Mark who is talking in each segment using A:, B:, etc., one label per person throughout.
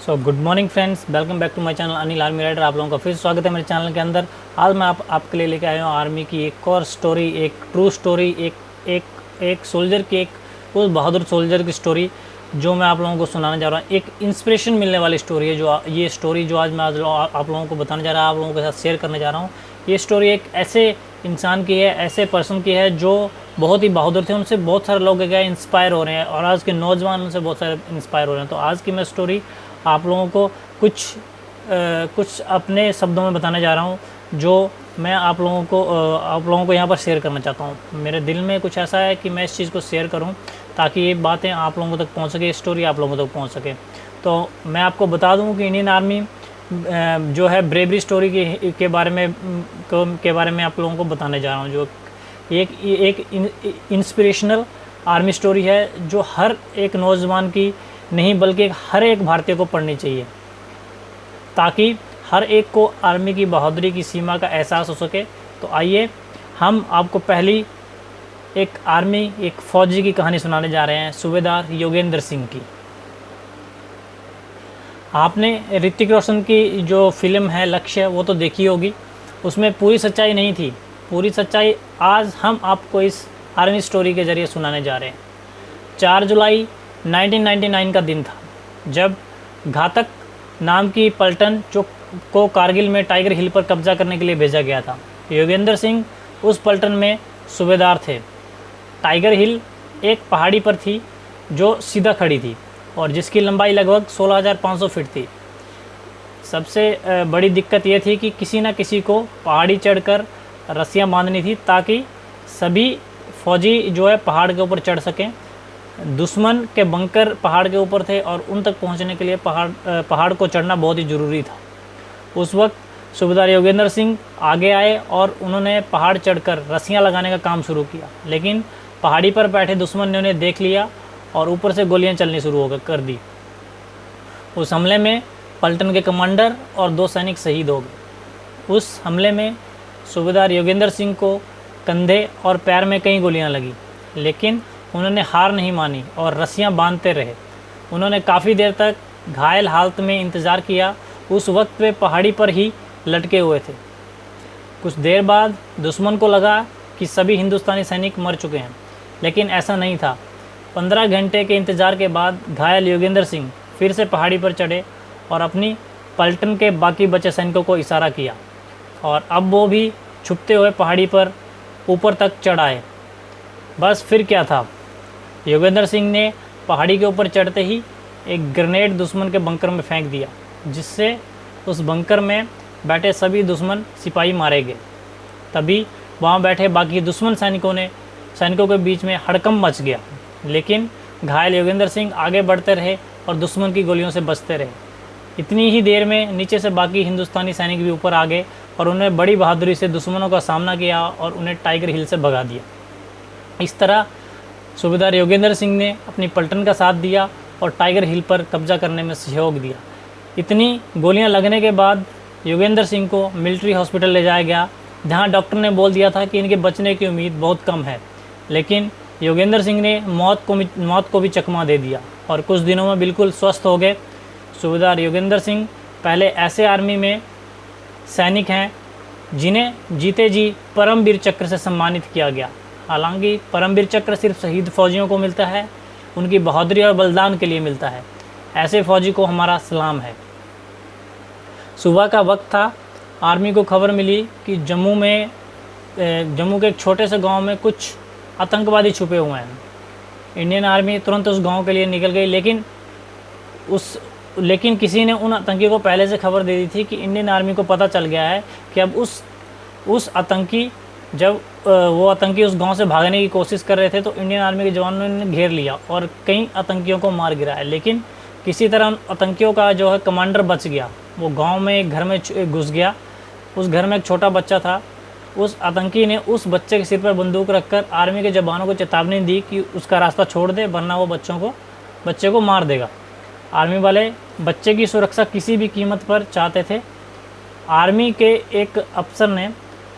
A: Good morning friends, welcome back to my channel Anil Army Rider. आप लोगों का फिर स्वागत है मेरे चैनल के अंदर। आज मैं आपके लिए लेके आया हूँ आर्मी की एक और स्टोरी, एक ट्रू स्टोरी, एक सोल्जर की, एक उस बहादुर सोल्जर की स्टोरी जो मैं आप लोगों को सुनाने जा रहा हूँ। एक इंस्पिरेशन मिलने वाली स्टोरी है ये स्टोरी जो आज मैं आप लोगों को बताने जा रहा हूँ, आप लोगों के साथ शेयर करने जा रहा हूँ। ये स्टोरी एक ऐसे इंसान की है, ऐसे पर्सन की है जो बहुत ही बहादुर थे। उनसे बहुत सारे लोग क्या इंस्पायर हो रहे हैं और आज के नौजवान उनसे बहुत सारे इंस्पायर हो रहे हैं। तो आज की मैं स्टोरी आप लोगों को कुछ अपने शब्दों में बताने जा रहा हूँ जो मैं आप लोगों को यहाँ पर शेयर करना चाहता हूँ। मेरे दिल में कुछ ऐसा है कि मैं इस चीज़ को शेयर करूँ ताकि ये बातें आप लोगों तक पहुँच सके, स्टोरी आप लोगों तक पहुँच सके। तो मैं आपको बता दूँ कि इंडियन आर्मी जो है ब्रेवरी स्टोरी के बारे में आप लोगों को बताने जा रहा हूँ, जो एक इंस्पिरेशनल आर्मी स्टोरी है जो हर एक नौजवान की नहीं बल्कि हर एक भारतीय को पढ़नी चाहिए ताकि हर एक को आर्मी की बहादुरी की सीमा का एहसास हो सके। तो आइए हम आपको पहली एक फ़ौजी की कहानी सुनाने जा रहे हैं, सूबेदार योगेंद्र सिंह की। आपने ऋतिक रोशन की जो फिल्म है लक्ष्य वो तो देखी होगी। उसमें पूरी सच्चाई नहीं थी, पूरी सच्चाई आज हम आपको इस आर्मी स्टोरी के ज़रिए सुनाने जा रहे हैं। 4 जुलाई 1999 का दिन था जब घातक नाम की पलटन को कारगिल में टाइगर हिल पर कब्जा करने के लिए भेजा गया था। योगेंद्र सिंह उस पलटन में सूबेदार थे। टाइगर हिल एक पहाड़ी पर थी जो सीधा खड़ी थी और जिसकी लंबाई लगभग 16,500 फीट थी। सबसे बड़ी दिक्कत ये थी कि किसी न किसी को पहाड़ी चढ़कर रस्सियाँ बांधनी थी ताकि सभी फौजी जो है पहाड़ के ऊपर चढ़ सकें। दुश्मन के बंकर पहाड़ के ऊपर थे और उन तक पहुंचने के लिए पहाड़ को चढ़ना बहुत ही ज़रूरी था। उस वक्त सूबेदार योगेंद्र सिंह आगे आए और उन्होंने पहाड़ चढ़कर रस्सियां लगाने का काम शुरू किया, लेकिन पहाड़ी पर बैठे दुश्मन ने उन्हें देख लिया और ऊपर से गोलियां चलनी शुरू कर दी। उस हमले में पलटन के कमांडर और 2 सैनिक शहीद हो गए। उस हमले में सूबेदार योगेंद्र सिंह को कंधे और पैर में कई गोलियां लगी, लेकिन उन्होंने हार नहीं मानी और रस्सियां बांधते रहे। उन्होंने काफ़ी देर तक घायल हालत में इंतज़ार किया। उस वक्त वे पहाड़ी पर ही लटके हुए थे। कुछ देर बाद दुश्मन को लगा कि सभी हिंदुस्तानी सैनिक मर चुके हैं, लेकिन ऐसा नहीं था। 15 घंटे के इंतज़ार के बाद घायल योगेंद्र सिंह फिर से पहाड़ी पर चढ़े और अपनी पलटन के बाकी बचे सैनिकों को इशारा किया और अब वो भी छुपते हुए पहाड़ी पर ऊपर तक चढ़ आए। बस फिर क्या था, योगेंद्र सिंह ने पहाड़ी के ऊपर चढ़ते ही एक ग्रेनेड दुश्मन के बंकर में फेंक दिया, जिससे उस बंकर में बैठे सभी दुश्मन सिपाही मारे गए। तभी वहाँ बैठे बाकी दुश्मन सैनिकों के बीच में हड़कंप मच गया, लेकिन घायल योगेंद्र सिंह आगे बढ़ते रहे और दुश्मन की गोलियों से बचते रहे। इतनी ही देर में नीचे से बाकी हिंदुस्तानी सैनिक भी ऊपर आ गए और उन्हें बड़ी बहादुरी से दुश्मनों का सामना किया और उन्हें टाइगर हिल से भगा दिया। इस तरह सूबेदार योगेंद्र सिंह ने अपनी पलटन का साथ दिया और टाइगर हिल पर कब्जा करने में सहयोग दिया। इतनी गोलियां लगने के बाद योगेंद्र सिंह को मिलिट्री हॉस्पिटल ले जाया गया, जहां डॉक्टर ने बोल दिया था कि इनके बचने की उम्मीद बहुत कम है, लेकिन योगेंद्र सिंह ने मौत को भी चकमा दे दिया और कुछ दिनों में बिल्कुल स्वस्थ हो गए। सूबेदार योगेंद्र सिंह पहले ऐसे आर्मी में सैनिक हैं जिन्हें जीते जी परमवीर चक्र से सम्मानित किया गया। हालांकि परमवीर चक्र सिर्फ शहीद फौजियों को मिलता है, उनकी बहादुरी और बलिदान के लिए मिलता है। ऐसे फौजी को हमारा सलाम है। सुबह का वक्त था। आर्मी को खबर मिली कि जम्मू के एक छोटे से गांव में कुछ आतंकवादी छुपे हुए हैं। इंडियन आर्मी तुरंत उस गांव के लिए निकल गई, लेकिन किसी ने उन आतंकियों को पहले से खबर दे दी थी कि इंडियन आर्मी को पता चल गया है कि अब वो आतंकी उस गांव से भागने की कोशिश कर रहे थे, तो इंडियन आर्मी के जवानों ने घेर लिया और कई आतंकियों को मार गिराया। लेकिन किसी तरह उन आतंकियों का जो है कमांडर बच गया। वो गांव में एक घर में घुस गया। उस घर में एक छोटा बच्चा था। उस आतंकी ने उस बच्चे के सिर पर बंदूक रखकर आर्मी के जवानों को चेतावनी दी कि उसका रास्ता छोड़ दे, वरना वो बच्चे को मार देगा। आर्मी वाले बच्चे की सुरक्षा किसी भी कीमत पर चाहते थे। आर्मी के एक अफसर ने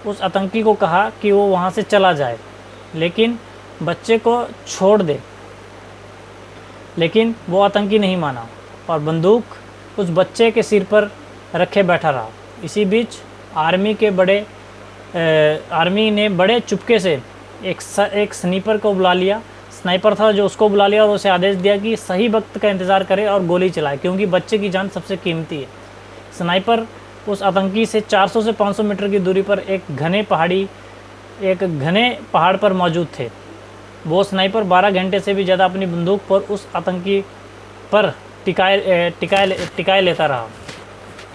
A: उस आतंकी को कहा कि वो वहाँ से चला जाए, लेकिन बच्चे को छोड़ दे, लेकिन वो आतंकी नहीं माना और बंदूक उस बच्चे के सिर पर रखे बैठा रहा। इसी बीच आर्मी ने बड़े चुपके से एक स्नाइपर को बुला लिया। स्नाइपर था जो उसको बुला लिया और उसे आदेश दिया कि सही वक्त का इंतज़ार करे और गोली चलाए, क्योंकि बच्चे की जान सबसे कीमती है। स्नाइपर उस आतंकी से 400 से 500 मीटर की दूरी पर एक घने पहाड़ पर मौजूद थे। वो स्नाइपर 12 घंटे से भी ज़्यादा अपनी बंदूक पर उस आतंकी पर टिकाए लेता रहा,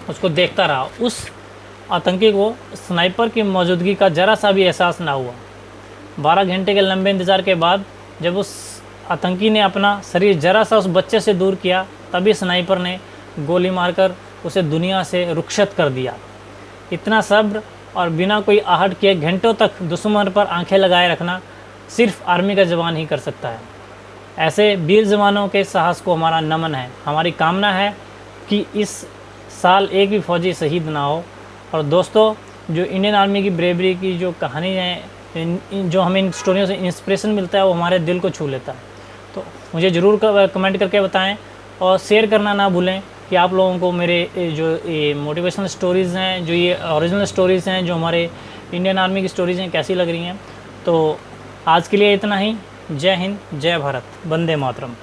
A: उसको देखता रहा। उस आतंकी को स्नाइपर की मौजूदगी का ज़रा सा भी एहसास ना हुआ। 12 घंटे के लंबे इंतज़ार के बाद जब उस आतंकी ने अपना शरीर ज़रा सा उस बच्चे से दूर किया, तभी स्नाइपर ने गोली मारकर उसे दुनिया से रुखसत कर दिया। इतना सब्र और बिना कोई आहट किए घंटों तक दुश्मन पर आंखें लगाए रखना सिर्फ आर्मी का जवान ही कर सकता है। ऐसे वीर जवानों के साहस को हमारा नमन है। हमारी कामना है कि इस साल एक भी फौजी शहीद ना हो। और दोस्तों, जो इंडियन आर्मी की ब्रेवरी की जो कहानी है, जो हमें इन स्टोरियों से इंस्पिरेशन मिलता है, वो हमारे दिल को छू लेता है। तो मुझे ज़रूर कमेंट करके बताएं और शेयर करना ना भूलें कि आप लोगों को मेरे जो ये मोटिवेशनल स्टोरीज़ हैं, जो ये ओरिजिनल स्टोरीज़ हैं, जो हमारे इंडियन आर्मी की स्टोरीज़ हैं, कैसी लग रही हैं। तो आज के लिए इतना ही। जय हिंद, जय भारत, वंदे मातरम।